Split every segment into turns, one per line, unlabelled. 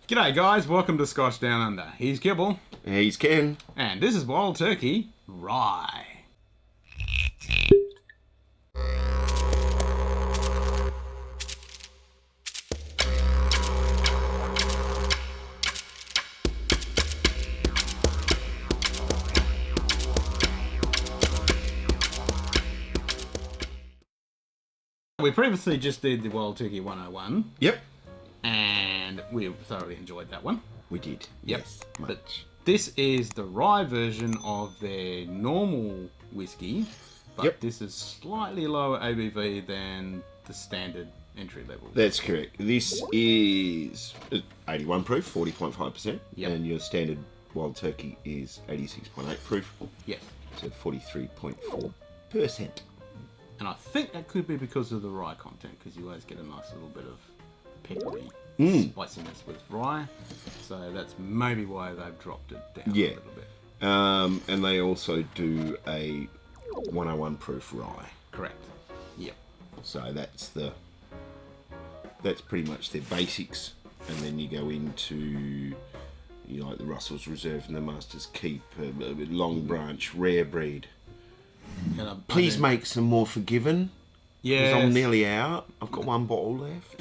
G'day guys, welcome to Scotch Down Under. He's Kibble.
He's Ken.
And this is Wild Turkey Rye. We previously just did the Wild Turkey 101.
Yep.
And we thoroughly enjoyed that one.
We did.
Yep.
Yes.
But
Much.
this is the rye version of their normal whiskey. But
Yep.
this is slightly lower ABV than the standard entry level.
That's correct. This is 81 proof, 40.5%.
Yep.
And your standard Wild Turkey is 86.8 proof.
Yes.
So 43.4%.
And I think that could be because of the rye content, because you always get a nice little bit of peppery spiciness with rye. So that's maybe why they've dropped it down a little bit.
And they also do a 101 proof rye.
Correct. Yep.
So that's pretty much their basics. And then you go into like the Russell's Reserve and the Master's Keep, Long Branch, Rare Breed. Please make some more Forgiven.
Yeah.
Because I'm nearly out. I've got one bottle left.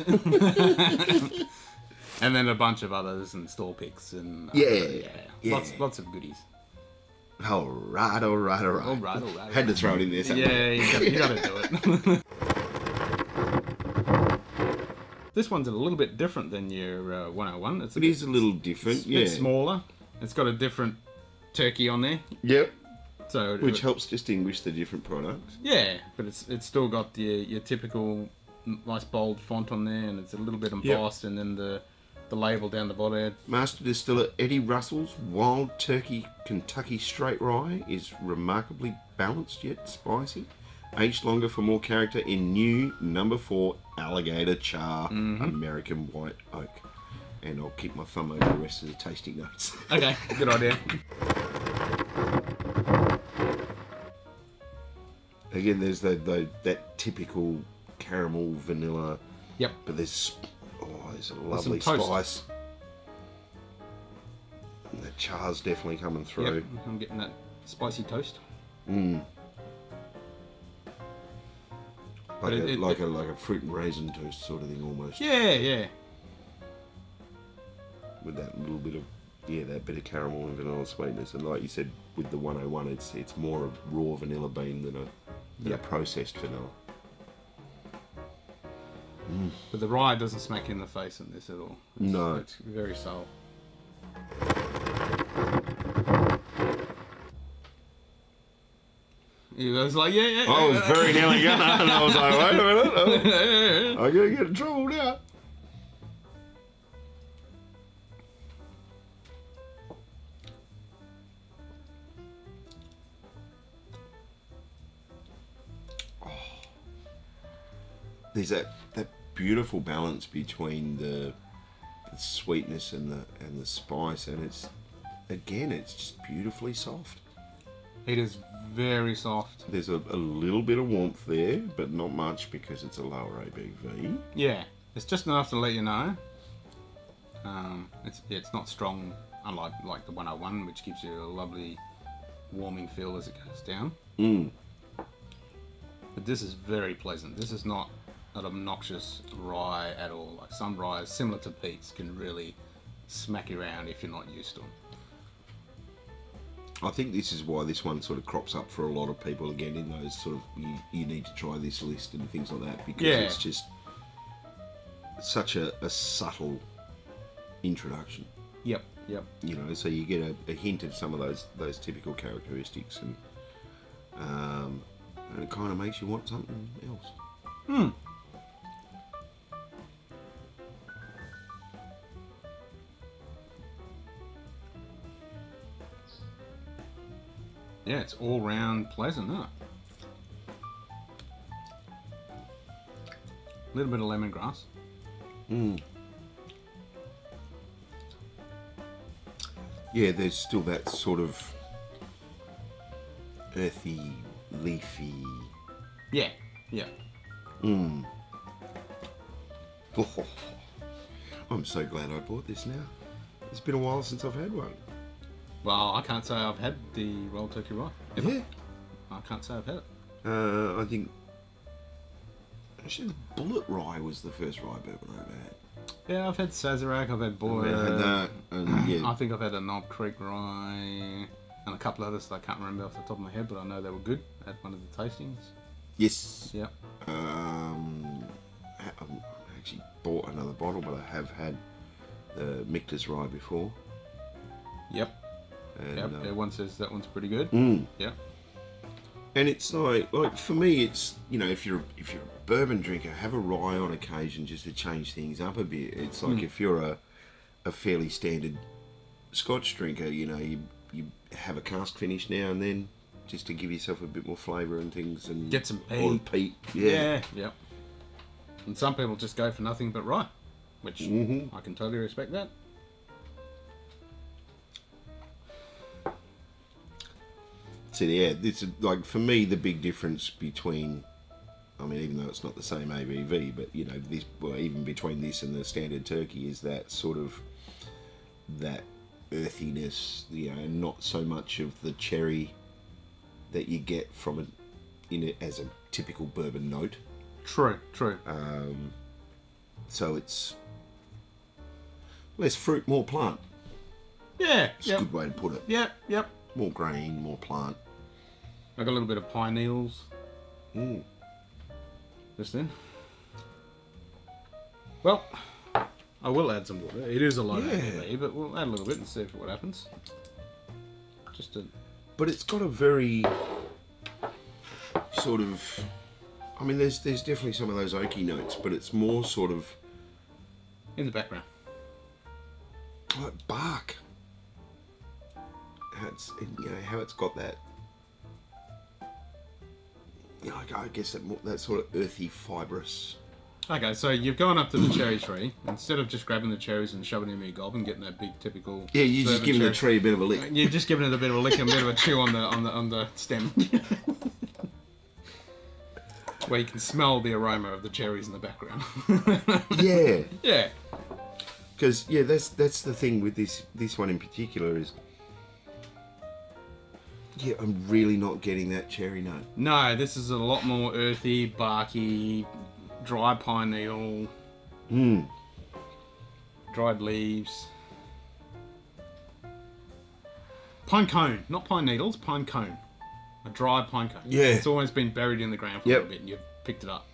And then a bunch of others and store picks and
Yeah.
Lots of goodies.
All right.
All right.
Had to throw it in there.
Yeah, you gotta do it. This one's a little bit different than your 101.
It is a little different.
It's a bit smaller. It's got a different turkey on there.
Yep.
So
which helps distinguish the different products.
Yeah, but it's still got your typical nice bold font on there, and it's a little bit embossed, and then the label down the bottom.
Master Distiller Eddie Russell's Wild Turkey Kentucky Straight Rye is remarkably balanced yet spicy. Aged longer for more character in new number 4 Alligator Char American White Oak. And I'll keep my thumb over the rest of the tasting notes.
Okay, good idea.
Again, there's that typical caramel vanilla.
Yep.
But there's a lovely
toast.
spice. And the char's definitely coming through.
Yep, I'm getting that spicy toast.
Like a fruit and raisin toast sort of thing almost.
Yeah.
With that little bit of that bit of caramel and vanilla sweetness. And like you said, with the 101, it's more a raw vanilla bean than a processed vanilla.
But the rye doesn't smack you in the face in this at all.
No.
It's very subtle. He was like, yeah.
I was very nearly gonna, and I was like, wait a minute, I'm gonna get in trouble now. There's that beautiful balance between the sweetness and the spice, and it's just beautifully soft.
It is very soft.
There's a little bit of warmth there, but not much because it's a lower ABV.
Yeah, it's just enough to let you know. It's not strong, unlike the 101, which gives you a lovely warming feel as it goes down. But this is very pleasant. This is not an obnoxious rye at all. Like some ryes, similar to Pete's, can really smack you around if you're not used to them.
I think this is why this one sort of crops up for a lot of people again in those sort of you need to try this list and things like that, because it's just such a subtle introduction.
Yep.
So you get a hint of some of those typical characteristics, and it kind of makes you want something else.
Yeah, it's all round pleasant, isn't it? A little bit of lemongrass.
Yeah, there's still that sort of earthy, leafy.
Yeah.
I'm so glad I bought this now. It's been a while since I've had one.
Well, I can't say I've had the Wild Turkey Rye. Ever.
Yeah.
I can't say I've had it.
I think... Actually, the Bullet Rye was the first rye bourbon I ever had.
Yeah, I've had Sazerac, I've had Boyer.
I had that, and yeah.
I think I've had a Knob Creek Rye, and a couple others that I can't remember off the top of my head, but I know they were good at one of the tastings.
Yes.
Yep.
I actually bought another bottle, but I have had the Michter's Rye before.
Yep.
And,
Yep. Everyone says that one's pretty good. Yep.
And it's like for me, it's, you know, if you're a bourbon drinker, have a rye on occasion just to change things up a bit. It's like if you're a fairly standard Scotch drinker, you know, you have a cask finish now and then just to give yourself a bit more flavour and things, and
get some peat.
Or peat. Yeah.
Yep. And some people just go for nothing but rye, which I can totally respect that.
So yeah, this is like, for me, the big difference between, I mean, even though it's not the same ABV, but you know, this, well, even between this and the standard turkey, is that sort of that earthiness, you know, and not so much of the cherry that you get from it in it as a typical bourbon note.
True.
So it's less fruit, more plant.
Yeah.
It's a good way to put it.
Yep.
More grain, more plant.
I got a little bit of pine needles. Just then. Well, I will add some water. It is a low ABV, but we'll add a little bit and see what happens.
But it's got a very sort of, I mean, there's definitely some of those oaky notes, but it's more sort of
in the background,
like bark. How it's got that, you know, I guess that sort of earthy, fibrous.
Okay, so you've gone up to the cherry tree. Instead of just grabbing the cherries and shoving them in your gob and getting that big typical...
Yeah, you're just giving the tree a bit of a lick.
You're just giving it a bit of a lick and a bit of a chew on the stem. Where you can smell the aroma of the cherries in the background.
Yeah.
Yeah.
Because, yeah, that's the thing with this one in particular is... Yeah, I'm really not getting that cherry note.
No, this is a lot more earthy, barky, dry pine needle, dried leaves, pine cone, not pine needles, pine cone, a dry pine cone.
Yeah,
it's always been buried in the ground for a little bit, and you've picked it up.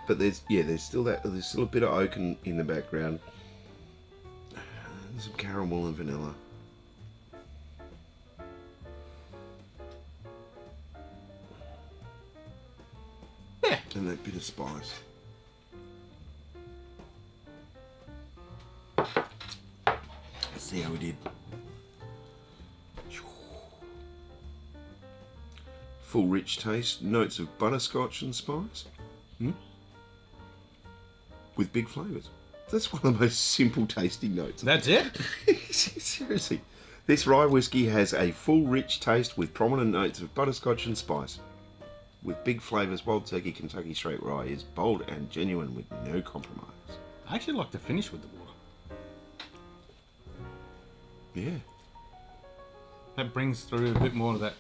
But there's still a bit of oak in the background. There's some caramel and vanilla.
Yeah.
And that bit of spice. Let's see how we did. Full rich taste, notes of butterscotch and spice. With big flavours. That's one of the most simple tasting notes.
That's it?
Seriously. This rye whiskey has a full rich taste with prominent notes of butterscotch and spice. With big flavours, Wild Turkey Kentucky Straight Rye is bold and genuine with no compromise.
I actually like to finish with the water.
Yeah.
That brings through a bit more of that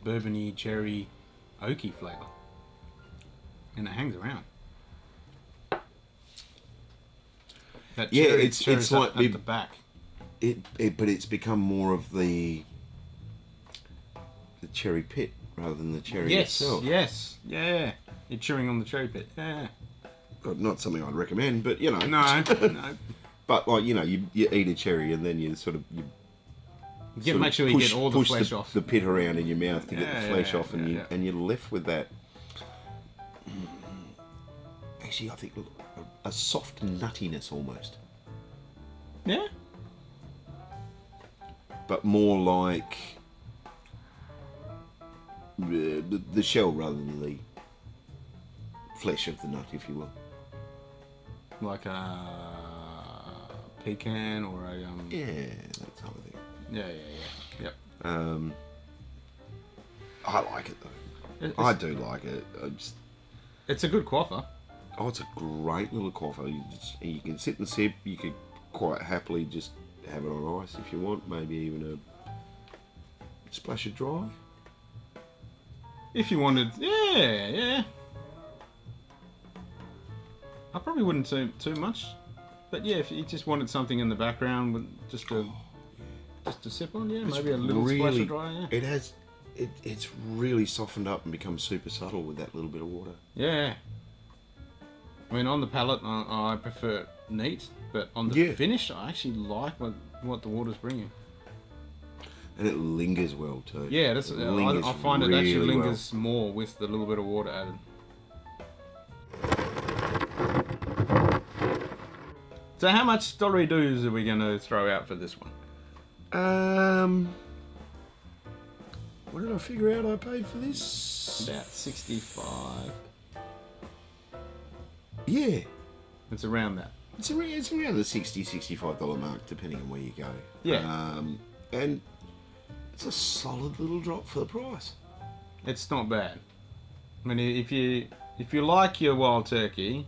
bourbony, cherry, oaky flavour. And it hangs around. That cherry,
it's like
at the back.
But it's become more of the cherry pit rather than the cherry itself.
Yes, yeah. You're chewing on the cherry pit. Yeah.
God, not something I'd recommend, but you know.
No.
But like, you know, you eat a cherry and then you
make sure you get all the flesh off.
The pit around in your mouth to get the flesh off, and you're left with that. Actually, I think a soft nuttiness almost.
Yeah.
But more like the shell rather than the flesh of the nut, if you will.
Like a pecan or a
Yeah, that type of thing.
Yeah. Yep.
I like it though. I do like it.
It's a good quaffer.
Oh, it's a great little quaffer. You can sit and sip. You could quite happily just have it on ice if you want. Maybe even a splash of dry.
If you wanted, yeah. I probably wouldn't too much, but yeah, if you just wanted something in the background with just to sip on, yeah, maybe a little splash of dry. Yeah.
It has, it's really softened up and become super subtle with that little bit of water.
Yeah. I mean, on the palate, I prefer it neat, but on the finish, I actually like what the water's bringing.
And it lingers well too.
Yeah, I find it actually lingers more with the little bit of water added. So how much dollary dues are we going to throw out for this one?
What did I figure out I paid for this?
About 65.
Yeah.
It's around that.
It's around the $60, $65 mark, depending on where you go.
Yeah.
And it's a solid little drop for the price.
It's not bad. I mean, if you like your wild turkey,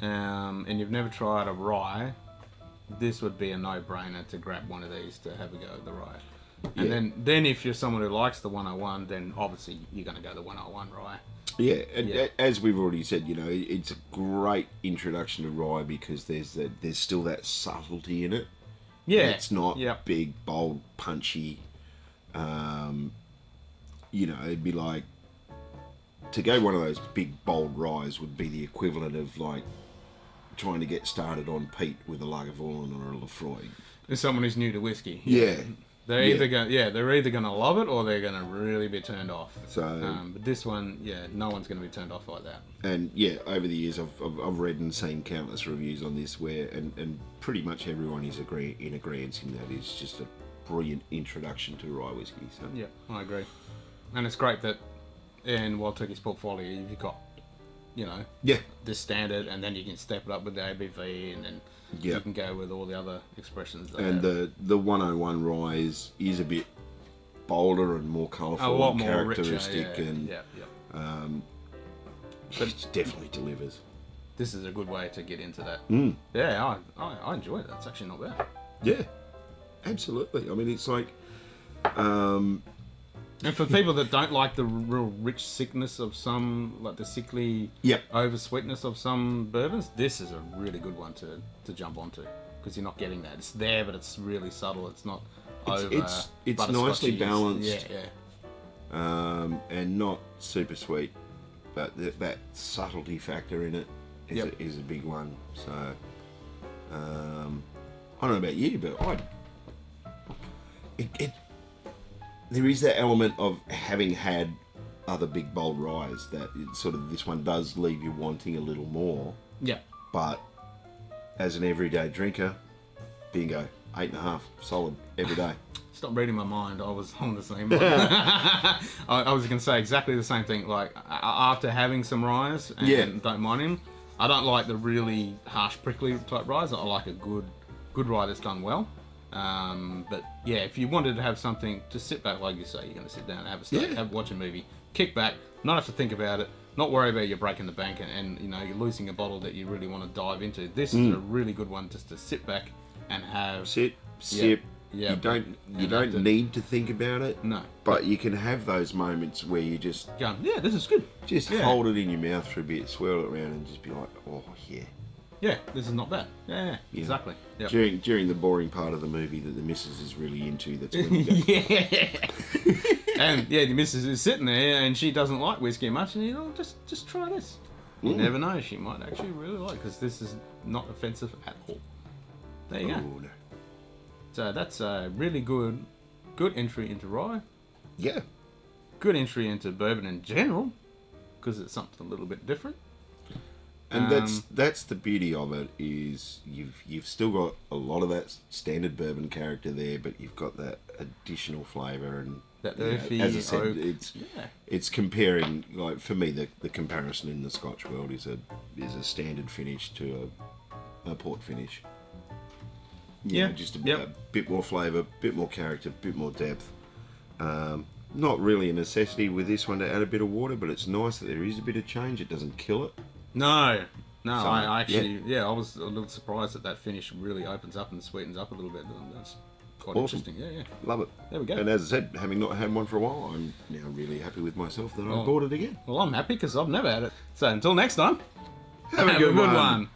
and you've never tried a rye, this would be a no-brainer to grab one of these to have a go at the rye. And then if you're someone who likes the 101, then obviously you're going to go the 101 rye.
Yeah, and as we've already said, it's a great introduction to rye because there's still that subtlety in it.
Yeah,
it's not big, bold, punchy. It'd be like to go one of those big, bold ryes would be the equivalent of like trying to get started on peat with a Lagavulin or a Lefroy.
As someone who's new to whiskey.
Yeah.
They're either going to love it or they're going to really be turned off.
So,
but this one, no one's going to be turned off like that.
And over the years, I've read and seen countless reviews on this where, and pretty much everyone is in agreement in that it's just a brilliant introduction to rye whiskey. So.
Yeah, I agree. And it's great that in Wild Turkey's portfolio, you've got, this standard, and then you can step it up with the ABV, and then you can go with all the other expressions.
And the 101 rye is a bit bolder and more colourful,
a lot
and
more
characteristic,
richer,
and but it definitely delivers.
This is a good way to get into that. Yeah, I enjoy it. It's actually not bad.
Yeah, absolutely. I mean, it's like.
And for people that don't like the real rich sickness of some, like the sickly over sweetness of some bourbons, this is a really good one to jump onto because you're not getting that. It's there, but it's really subtle. It's not over.
It's nicely balanced.
Yeah.
And not super sweet, but that subtlety factor in it is a big one. So I don't know about you, but there is that element of having had other big bold ryes that this one does leave you wanting a little more.
Yeah.
But as an everyday drinker, bingo, 8.5, solid every day.
Stop reading my mind. I was on the same one. I was going to say exactly the same thing. Like after having some ryes and don't mind him, I don't like the really harsh, prickly type ryes. I like a good rye that's done well. But yeah, if you wanted to have something to sit back, like you say, you're going to sit down and have a steak, watch a movie, kick back, not have to think about it, not worry about you breaking the bank and you're losing a bottle that you really want to dive into. This is a really good one just to sit back and have
sip. Yeah, you don't need to think about it.
No,
but you can have those moments where you just
go, this is good.
Just hold it in your mouth for a bit, swirl it around, and just be like, oh yeah.
Yeah, this is not bad. Yeah. Exactly. Yep.
During the boring part of the movie that the missus is really into, that's when you go.
And the missus is sitting there and she doesn't like whiskey much, and just try this. You never know, she might actually really like, because this is not offensive at all. There you go. No. So that's a really good entry into rye.
Yeah.
Good entry into bourbon in general, because it's something a little bit different.
And that's the beauty of it, is you've still got a lot of that standard bourbon character there, but you've got that additional flavour, and
that earthy
as I said,
oak.
It's comparing, like for me, the comparison in the Scotch world is a standard finish to a port finish. Just a bit more flavour, bit more character, bit more depth. Not really a necessity with this one to add a bit of water, but it's nice that there is a bit of change. It doesn't kill it.
No. No,
So,
I actually, I was a little surprised that finish really opens up and sweetens up a little bit. That's quite
Awesome.
interesting. Yeah, yeah.
Love it.
There we go.
And as I said, having not had one for a while, I'm now really happy with myself that I bought it again.
Well, I'm happy because I've never had it. So until next time,
Have a good one.
one.